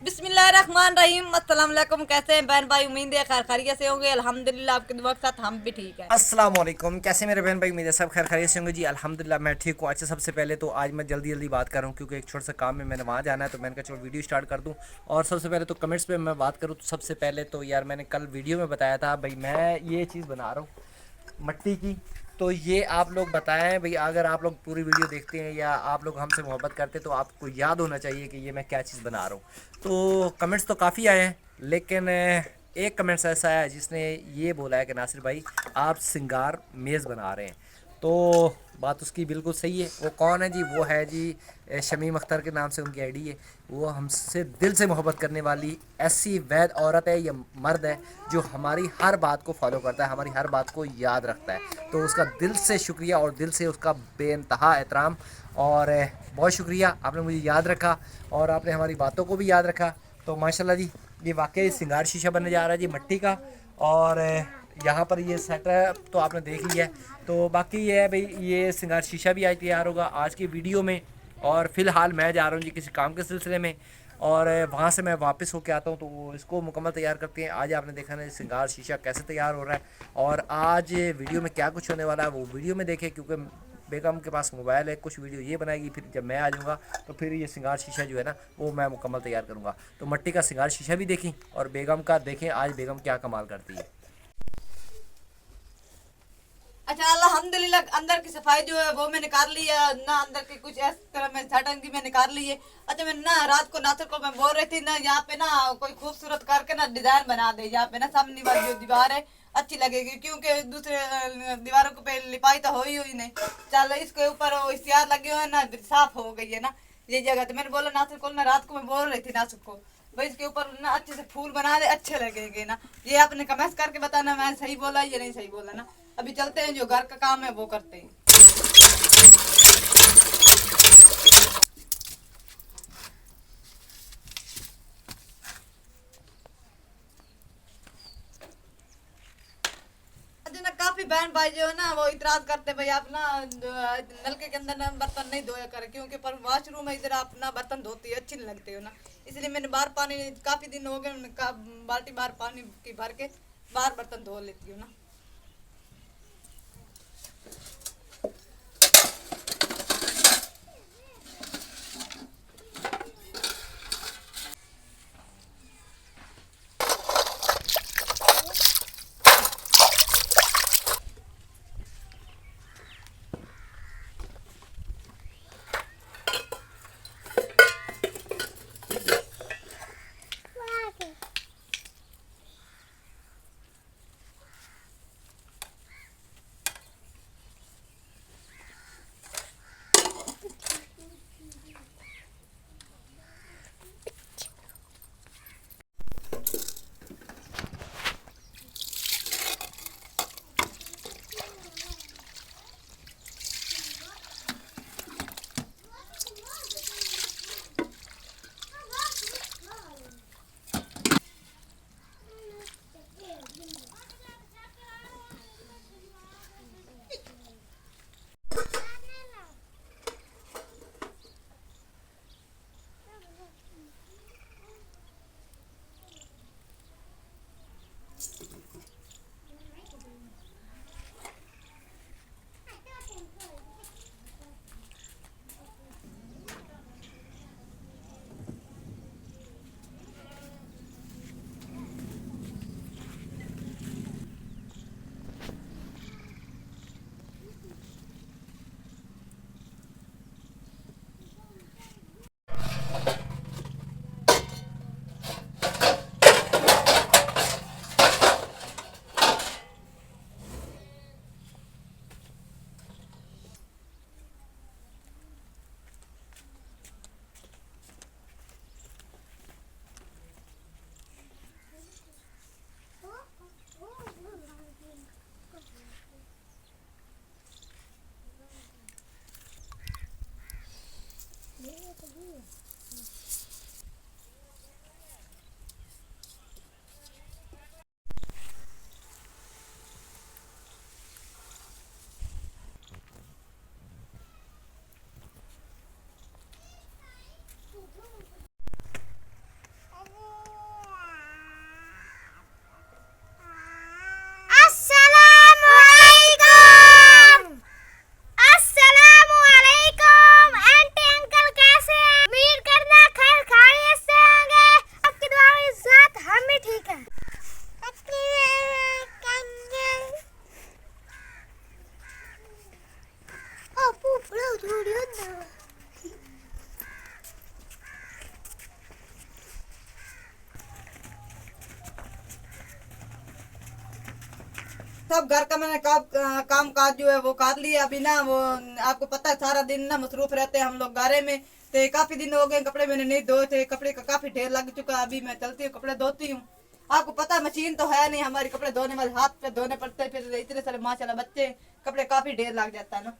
बिस्मिल्लाहिर्रहमानिर्रहीम। अस्सलाम वालेकुम। कैसे हैं बहन भाई? उम्मीद है खैर खैरियत से होंगे। अल्हम्दुलिल्लाह आपके दुआ के साथ हम भी ठीक हैं। अस्सलाम वालेकुम। कैसे मेरे बहन भाई? मेरे सब खैर खैरियत से होंगे जी। अल्हम्दुलिल्लाह मैं ठीक हूँ। अच्छा, सबसे पहले तो आज मैं जल्दी जल्दी बात कर रहा हूँ क्योंकि एक छोटा सा काम में मैंने वहाँ जाना है, तो मैंने कहा चलो वीडियो स्टार्ट कर दूँ। और सबसे पहले तो कमेंट्स पे मैं बात करूँ तो सबसे पहले तो यार मैंने कल वीडियो में बताया था भाई मैं ये चीज़ बना रहा हूँ मट्टी की। तो ये आप लोग बताएं भाई, अगर आप लोग पूरी वीडियो देखते हैं या आप लोग हमसे मोहब्बत करते हैं तो आपको याद होना चाहिए कि ये मैं क्या चीज़ बना रहा हूँ। तो कमेंट्स तो काफ़ी आए हैं, लेकिन एक कमेंट्स ऐसा है जिसने ये बोला है कि नासिर भाई आप सिंगार मेज़ बना रहे हैं। तो बात उसकी बिल्कुल सही है। वो कौन है जी? वो है जी शमीम अख्तर के नाम से उनकी आईडी है। वो हमसे दिल से मोहब्बत करने वाली ऐसी वैद औरत है या मर्द है जो हमारी हर बात को फॉलो करता है, हमारी हर बात को याद रखता है। तो उसका दिल से शुक्रिया और दिल से उसका बेइंतहा एहतराम। और बहुत शुक्रिया, आपने मुझे याद रखा और आपने हमारी बातों को भी याद रखा। तो माशाल्लाह जी, ये वाकई सिंगार शीशा बनने जा रहा है जी मट्टी का। और यहाँ पर ये सेटअप तो आपने देख लिया है। तो बाकी ये है भाई, ये सिंगार शीशा भी आज तैयार होगा आज की वीडियो में। और फ़िलहाल मैं जा रहा हूँ जी किसी काम के सिलसिले में, और वहाँ से मैं वापस होके आता हूँ तो वो इसको मुकम्मल तैयार करते हैं। आज आपने देखा ना सिंगार शीशा कैसे तैयार हो रहा है, और आज वीडियो में क्या कुछ होने वाला है वो वीडियो में देखें, क्योंकि बेगम के पास मोबाइल है, कुछ वीडियो ये बनाएगी, फिर जब मैं आ जाऊँगा तो फिर ये सिंगार शीशा जो है ना वो मैं मुकम्मल तैयार करूँगा। तो मट्टी का सिंगार शीशा भी देखें और बेगम का देखें आज बेगम क्या कमाल करती है। अच्छा, अल्हम्दुलिल्लाह अंदर की सफाई जो है वो मैं निकाल ली है ना। अंदर की कुछ इस तरह मैं झाटन की मैं निकाल ली है। अच्छा, मैं ना रात को नासर को मैं बोल रही थी ना, यहाँ पे ना कोई खूबसूरत करके ना डिजाइन बना दे। यहाँ पे ना सामने वाली जो दीवार है अच्छी लगेगी, क्योंकि दूसरे दीवारों को पे लिपाई तो हो ही नहीं। चल इसके ऊपर वो इश्तिहार लगे हुए हैं ना, साफ हो गई है ना ये जगह। तो मैंने बोला नासर को ना, रात को मैं बोल रही थी नासर को भाई इसके ऊपर ना अच्छे से फूल बना दे, अच्छे लगेंगे ना। ये आपने कमेंट करके बताना मैं सही बोला या नहीं सही बोला ना। अभी चलते हैं, जो घर का काम है वो करते हैं। अच्छा ना, काफी बहन भाई जो है ना वो इतराज करते भाई आप ना नलके के अंदर ना बर्तन नहीं धोया करे, क्योंकि पर वॉशरूम है इधर आप ना बर्तन धोती है अच्छी नहीं लगती हो ना। इसलिए मैंने बाहर पानी, काफी दिन हो गए बाल्टी बाहर पानी की भर के बाहर बर्तन धो लेती हूँ ना। सब घर का मैंने काम काज जो है वो कर लिया। अभी ना वो आपको पता है सारा दिन ना मसरूफ रहते हैं हम लोग गारे में। तो काफी दिन हो गए कपड़े मैंने नहीं धोए थे, कपड़े का काफी ढेर लग चुका है। अभी मैं चलती हूँ कपड़े धोती हूँ। आपको पता है मशीन तो है नहीं हमारी, कपड़े धोने वाले हाथ पे धोने पड़ते हैं, फिर इतने सारे माशाल्लाह बच्चे, कपड़े काफी ढेर लग जाता है ना।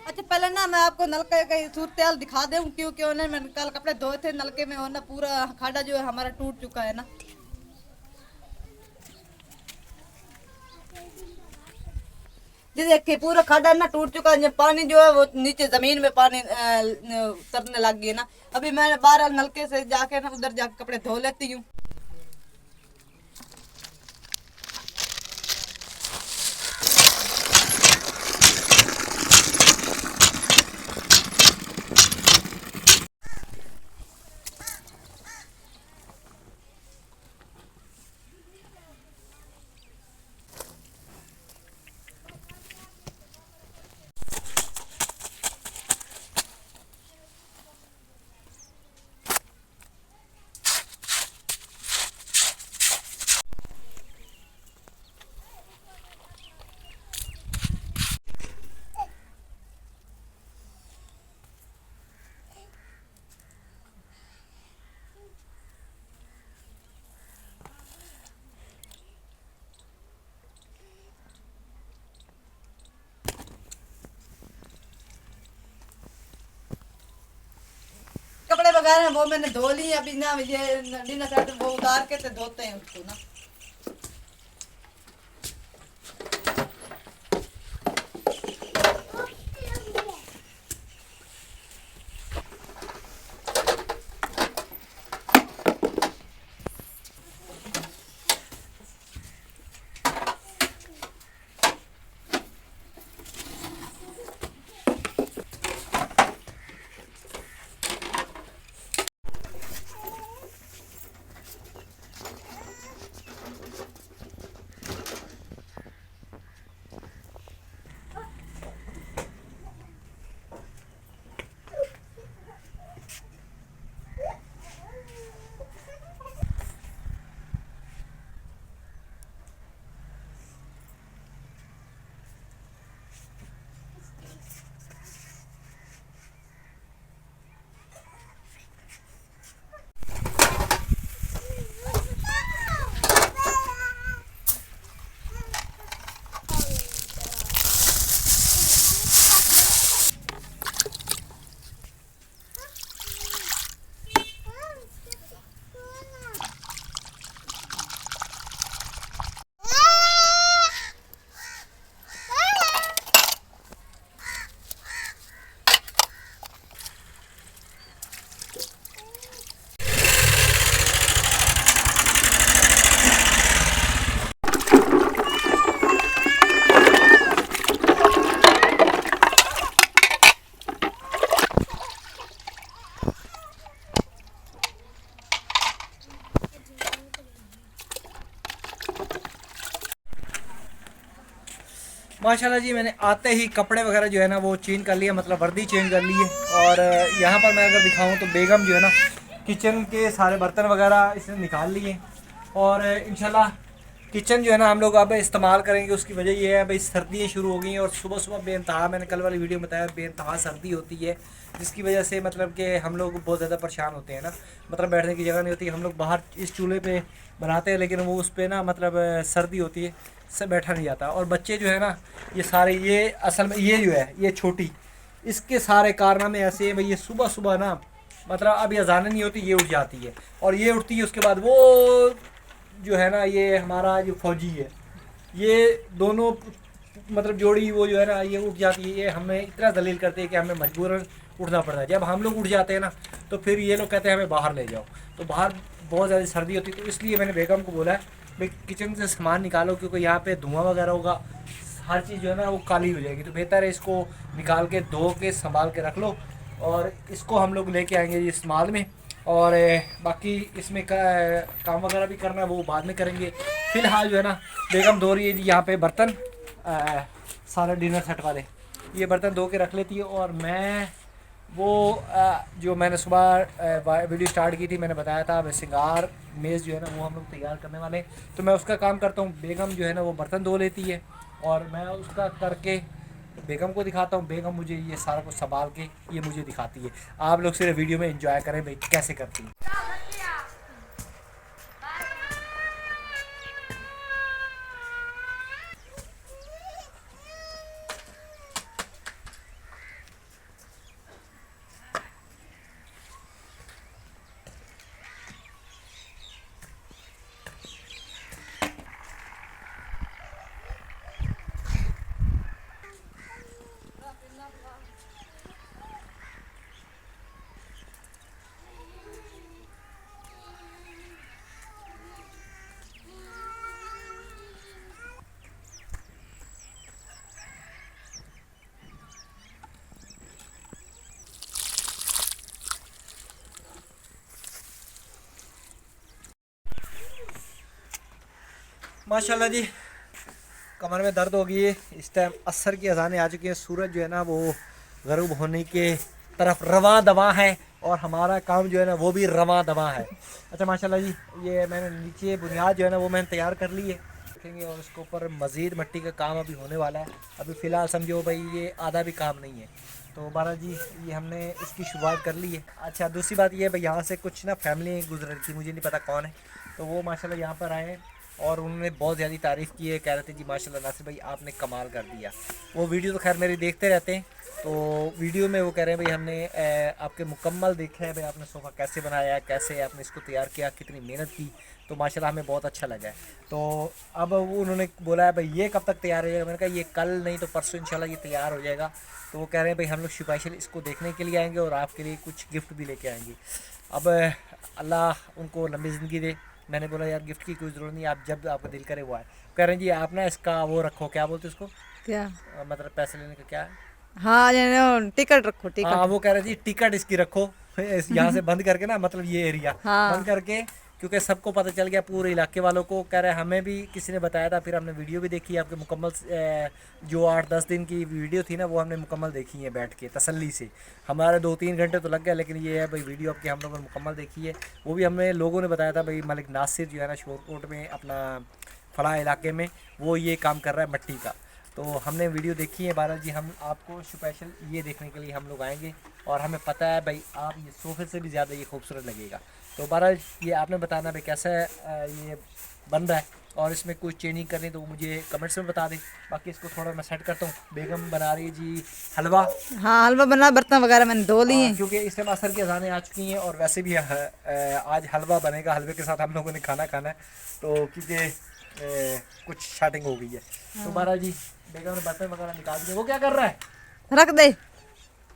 अच्छा पहले ना मैं आपको नलके का सूरत दिखा दूं, क्योंकि उन्हें मैंने कल कपड़े धोए थे नलके में, और ना पूरा खाड़ा जो है हमारा टूट चुका है ना। जी देखिए पूरा खाड़ा ना टूट चुका है, पानी जो है वो नीचे जमीन में पानी उतरने लग गई ना। अभी मैं बाहर नलके से जाके ना उधर जाके कपड़े धो लेती हूँ। कपड़े वगैरह वो मैंने धो लिए। अभी ना ये डिनर सेट वो उतार के तो धोते हैं उसको ना। माशाल्लाह जी मैंने आते ही कपड़े वगैरह जो है ना वो चेंज कर लिया, मतलब वर्दी चेंज कर ली है। और यहाँ पर मैं अगर दिखाऊँ तो बेगम जो है ना किचन के सारे बर्तन वगैरह इसने निकाल लिए। और इंशाल्लाह किचन जो है ना हम लोग अब इस्तेमाल करेंगे। उसकी वजह ये है भाई सर्दियाँ शुरू हो गई हैं और सुबह सुबह बेइंतहा, मैंने कल वाली वीडियो में बताया, बेइंतहा सर्दी होती है, जिसकी वजह से मतलब कि हम लोग बहुत ज़्यादा परेशान होते हैं ना। मतलब बैठने की जगह नहीं होती। हम लोग बाहर इस चूल्हे पे बनाते हैं लेकिन वो उस पर ना मतलब सर्दी होती है, से बैठा नहीं जाता। और बच्चे जो है ना ये सारे, ये असल में ये जो है ये छोटी, इसके सारे कारनामे ऐसे हैं भाई। ये सुबह सुबह ना मतलब अभी अजान नहीं होती ये उठ जाती है, और ये उठती है उसके बाद वो जो है ना ये हमारा जो फौजी है, ये दोनों मतलब जोड़ी वो जो है ना ये उठ जाती है। ये हमें इतना दलील करते हैं कि हमें मजबूरन उठना पड़ता है। जब हम लोग उठ जाते हैं ना तो फिर ये लोग कहते हैं हमें बाहर ले जाओ। तो बाहर बहुत ज़्यादा सर्दी होती है, तो इसलिए मैंने बेगम को बोला है भाई किचन से सामान निकालो, क्योंकि यहाँ पे धुआं वगैरह होगा, हर चीज़ जो है ना वो काली हो जाएगी। तो बेहतर है इसको निकाल के धो के संभाल के रख लो, और इसको हम लोग लेके आएंगे इस्तेमाल में। और बाकी इसमें काम वगैरह भी करना है वो बाद में करेंगे। फ़िलहाल जो है ना बेगम धो रही है जी यहाँ पे बर्तन, सारे डिनर सेट वाले ये बर्तन धो के रख लेती है। और मैं वो जो मैंने सुबह वीडियो स्टार्ट की थी, मैंने बताया था वह सिंगार मेज़ जो है ना वो हम लोग तैयार करने वाले हैं, तो मैं उसका काम करता हूँ। बेगम जो है ना वो बर्तन धो लेती है और मैं उसका करके बेगम को दिखाता हूँ, बेगम मुझे ये सारा कुछ संभाल के ये मुझे दिखाती है। आप लोग सिर्फ वीडियो में एंजॉय करें भाई कैसे करती है। माशाल्लाह जी, कमर में दर्द हो गई है। इस टाइम असर की अज़ानें आ चुकी हैं, सूरज जो है ना वो गरूब होने के तरफ रवां दवा है और हमारा काम जो है ना वो भी रवां दवा है। अच्छा माशाल्लाह जी, ये मैंने नीचे बुनियाद जो है ना वो मैंने तैयार कर ली है, देखेंगे, और इसके ऊपर मज़ीद मिट्टी का काम अभी होने वाला है। अभी फ़िलहाल समझो भाई ये आधा भी काम नहीं है, तो बारा जी ये हमने इसकी शुरुआत कर ली है। अच्छा दूसरी बात ये है भाई, यहाँ से कुछ ना फैमिली गुजर रही थी, मुझे नहीं पता कौन है, तो वो माशाल्लाह यहाँ पर आए हैं और उन्होंने बहुत ज़्यादा तारीफ़ की है, कह रहे थे जी माशाल्लाह नासिर भाई आपने कमाल कर दिया। वो वीडियो तो खैर मेरी देखते रहते हैं, तो वीडियो में वो कह रहे हैं भाई हमने आपके मुकम्मल देखे हैं भाई, आपने सोफ़ा कैसे बनाया, कैसे आपने इसको तैयार किया, कितनी मेहनत की, तो माशाल्लाह हमें बहुत अच्छा लगा है। तो अब वो उन्होंने बोला है भाई ये कब तक तैयार हो जाएगा, मैंने कहा ये कल नहीं तो परसों इंशाल्लाह ये तैयार हो जाएगा। तो वो कह रहे हैं भाई हम लोग स्पेशल इसको देखने के लिए आएंगे और आपके लिए कुछ गिफ्ट भी लेके आएंगे। अब अल्लाह उनको लंबी ज़िंदगी दे। मैंने बोला यार गिफ्ट की कोई ज़रूरत नहीं, आप जब आपका दिल करे वो आए। कह रहे हैं जी आप ना इसका वो रखो, क्या बोलते हैं इसको, क्या मतलब पैसे लेने का क्या है, हाँ टिकट रखो हाँ टिकट। वो कह रहे जी टिकट इसकी रखो यहाँ से बंद करके ना, मतलब ये एरिया हाँ। बंद करके, क्योंकि सबको पता चल गया पूरे इलाके वालों को। कह रहे हमें भी किसी ने बताया था, फिर हमने वीडियो भी देखी आपके मुकम्मल, जो 8-10 दिन की वीडियो थी ना वो हमने मुकम्मल देखी है बैठ के तसल्ली से। हमारे 2-3 घंटे तो लग गए, लेकिन ये है भाई वीडियो आपकी हम लोगों ने मुकम्मल देखी है। वो भी हमें लोगों ने बताया था भाई मलिक नासिर जो है ना शोरकोट में अपना फला इलाके में वो ये काम कर रहा है मट्टी का, तो हमने वीडियो देखी है। बहरहाल जी हम आपको स्पेशल ये देखने के लिए हम लोग आएंगे और हमें पता है भाई आप ये सोफे से भी ज़्यादा ये खूबसूरत लगेगा। तो बहरहाल ये आपने बताना भाई कैसा ये बन रहा है और इसमें कोई चेंजिंग करनी तो मुझे कमेंट्स में बता दें। बाकी इसको थोड़ा मैं सेट करता हूँ। बेगम बना रही है जी हलवा, हाँ हलवा बना, बर्तन वगैरह मैंने धो लिए हैं। क्योंकि इस टाइम असर की अज़ानें आ चुकी हैं और वैसे भी आज हलवा बनेगा, हलवे के साथ हम लोगों ने खाना खाना है, तो क्योंकि कुछ स्टार्टिंग हो गई है। तो बहरहाल जी बेगम ने बर्तन वगैरह निकाल दिए। वो क्या कर रहा है, रख दे।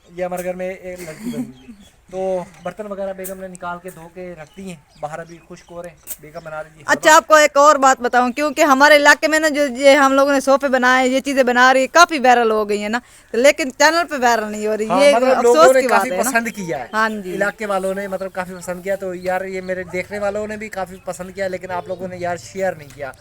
ये हमारे घर में एक लड़की बनी हुई है, तो बर्तन वगैरह बेगम ने निकाल के धो के रख दिए हैं, बाहर अभी खुश्क हो रहे हैं। बेगम बना रही है अच्छा आपको एक और बात बताऊं, क्योंकि हमारे इलाके में ना जो ये हम लोगों ने सोफे बनाए, ये चीजें बना रही है, काफी वायरल हो गई है ना, तो लेकिन चैनल पे वायरल नहीं हो रही। हाँ, ये मतलब लोगों अफसोस ने की बात काफी है ना। पसंद किया है, हाँ जी इलाके वालों ने मतलब काफी पसंद किया, तो यार ये मेरे देखने वालों ने भी काफी पसंद किया, लेकिन आप लोगों ने यार शेयर नहीं किया।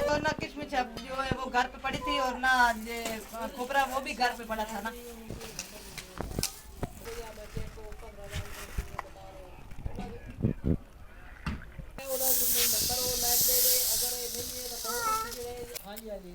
तो ना किशमिश जो है वो घर पे पड़ी थी और ना ये खोपरा वो भी घर पे पड़ा था ना। हाँ जी हाँ जी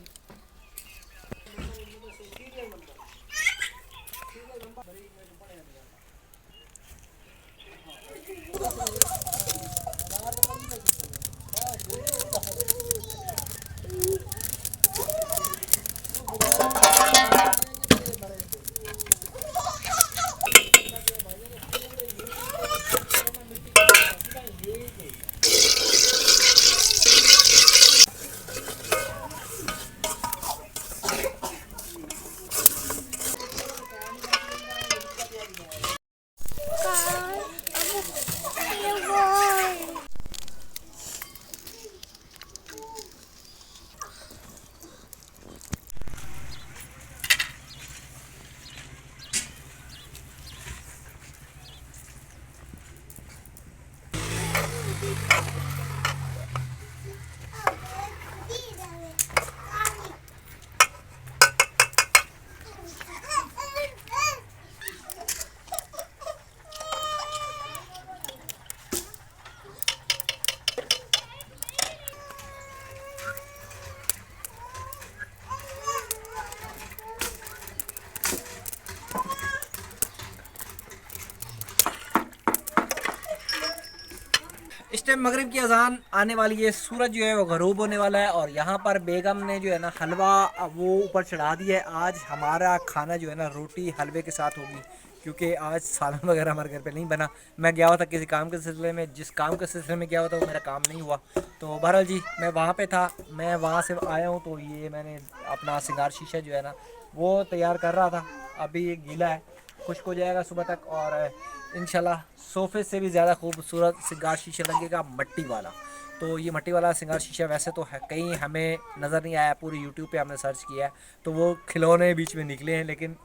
इस टाइम मगरिब की अजान आने वाली है, सूरज जो है वो गरूब होने वाला है और यहाँ पर बेगम ने जो है ना हलवा वो ऊपर चढ़ा दिया है। आज हमारा खाना जो है ना रोटी हलवे के साथ होगी, क्योंकि आज सालन वगैरह हमारे घर पे नहीं बना। मैं गया हुआ था किसी काम के सिलसिले में, जिस काम के सिलसिले में गया हुआ था वो मेरा काम नहीं हुआ। तो बहरहाल जी मैं वहाँ पे था, मैं वहाँ से आया हूँ। तो ये मैंने अपना सिंगार शीशा जो है ना वो तैयार कर रहा था, अभी ये गीला है, खुश्क हो जाएगा सुबह तक और इंशाल्लाह सोफ़े से भी ज़्यादा खूबसूरत सिंगार शीशा लगेगा मट्टी वाला। तो ये मट्टी वाला सिंगार शीशा वैसे तो है कहीं हमें नज़र नहीं आया, पूरी यूट्यूब पे हमने सर्च किया है तो वो खिलौने बीच में निकले हैं, लेकिन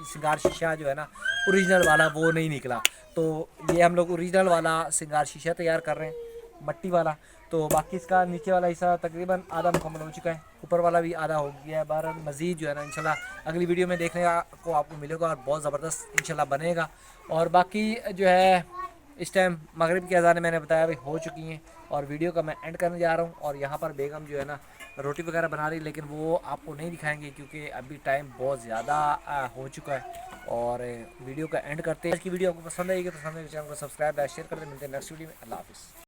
सिंगार शीशा जो है ना ओरिजिनल वाला वो नहीं निकला। तो ये हम लोग ओरिजिनल वाला सिंगार शीशा तैयार कर रहे हैं, मट्टी वाला। तो बाकी इसका नीचे वाला हिस्सा तकरीबन आधा मुकम्मल हो चुका है, ऊपर वाला भी आधा हो गया है। बार मज़ीद जो है ना इंशाल्लाह अगली वीडियो में देखने को आपको मिलेगा और बहुत ज़बरदस्त इंशाल्लाह बनेगा। और बाकी जो है इस टाइम मगरिब की अज़ानें मैंने बताया अभी हो चुकी हैं और वीडियो का मैं एंड करने जा रहा हूँ। और यहाँ पर बेगम जो है ना रोटी वगैरह बना रही, लेकिन वो आपको नहीं दिखाएंगे क्योंकि अभी टाइम बहुत ज़्यादा हो चुका है। और वीडियो का एंड करते हैं। आज की वीडियो आपको पसंद आएगी तो पसंद है चैनल को सब्सक्राइब शेयर कर दें। मिलते हैं नेक्स्ट वीडियो में। अल्लाह हाफ़िज़।